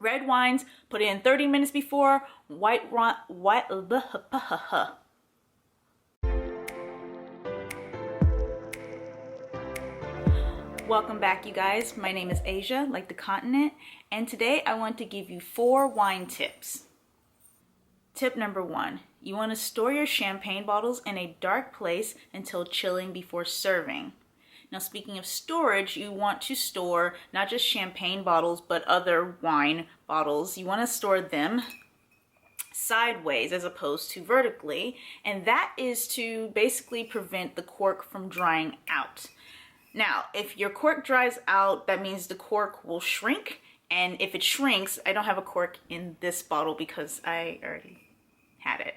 Red wines, put it in 30 minutes before. Welcome back, you guys. My name is Asia, like the continent, and today I want to give you 4 wine tips. Tip number 1, you want to store your champagne bottles in a dark place until chilling before serving. Now, speaking of storage, you want to store not just champagne bottles, but other wine bottles. You want to store them sideways as opposed to vertically, and that is to basically prevent the cork from drying out. Now, if your cork dries out, that means the cork will shrink, and if it shrinks, I don't have a cork in this bottle because I already had it.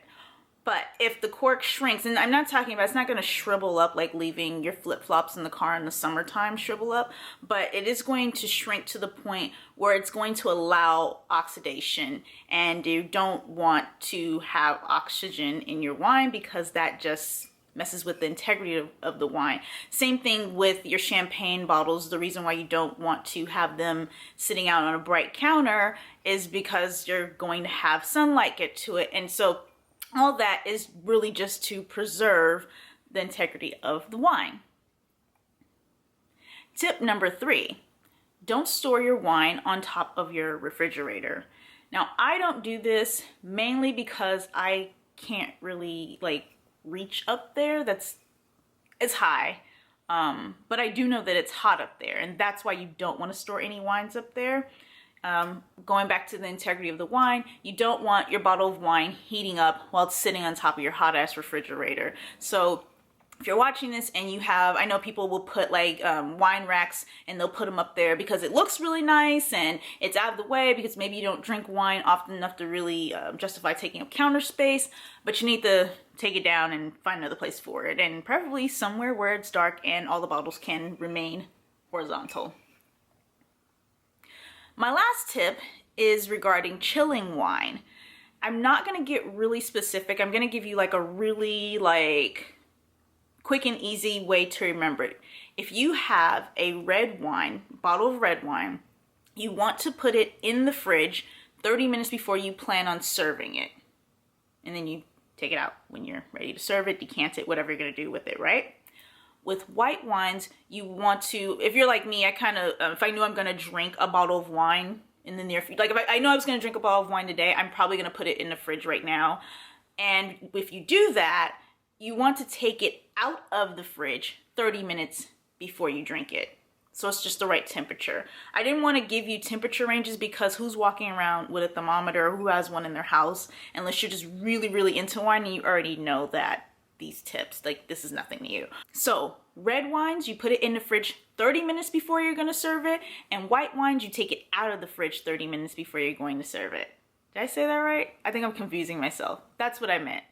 But if the cork shrinks, and I'm not talking about, it's not going to shrivel up like leaving your flip-flops in the car in the summertime shrivel up, but it is going to shrink to the point where it's going to allow oxidation, and you don't want to have oxygen in your wine because that just messes with the integrity of the wine. Same thing with your champagne bottles. The reason why you don't want to have them sitting out on a bright counter is because you're going to have sunlight get to it, and so all that is really just to preserve the integrity of the wine. Tip number 3, don't store your wine on top of your refrigerator. Now, I don't do this mainly because I can't really reach up there. It's high. But I do know that it's hot up there, and that's why you don't want to store any wines up there. Going back to the integrity of the wine, you don't want your bottle of wine heating up while it's sitting on top of your hot ass refrigerator. So if you're watching this and you have, I know people will put wine racks and they'll put them up there because it looks really nice and it's out of the way because maybe you don't drink wine often enough to really justify taking up counter space, but you need to take it down and find another place for it, and preferably somewhere where it's dark and all the bottles can remain horizontal. My last tip is regarding chilling wine. I'm not going to get really specific. I'm going to give you a really quick and easy way to remember it. If you have a red wine, bottle of red wine, you want to put it in the fridge 30 minutes before you plan on serving it. And then you take it out when you're ready to serve it, decant it, whatever you're going to do with it, right? With white wines, you want to, if you're like me, I kind of, if I knew I'm going to drink a bottle of wine in the near future, if I know I was going to drink a bottle of wine today, I'm probably going to put it in the fridge right now. And if you do that, you want to take it out of the fridge 30 minutes before you drink it. So it's just the right temperature. I didn't want to give you temperature ranges because who's walking around with a thermometer or who has one in their house, unless you're just really, really into wine and you already know that these tips, this is nothing to you. So red wines, you put it in the fridge 30 minutes before you're going to serve it, and white wines, you take it out of the fridge 30 minutes before you're going to serve it. Did I say that right? I think I'm confusing myself. That's what I meant.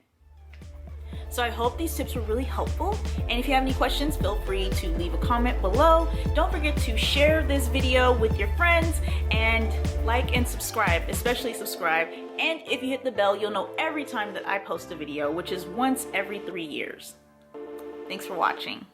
So I hope these tips were really helpful, and if you have any questions, feel free to leave a comment below. Don't forget to share this video with your friends, and like and subscribe, especially subscribe. And if you hit the bell, you'll know every time that I post a video, which is once every 3 years. Thanks for watching.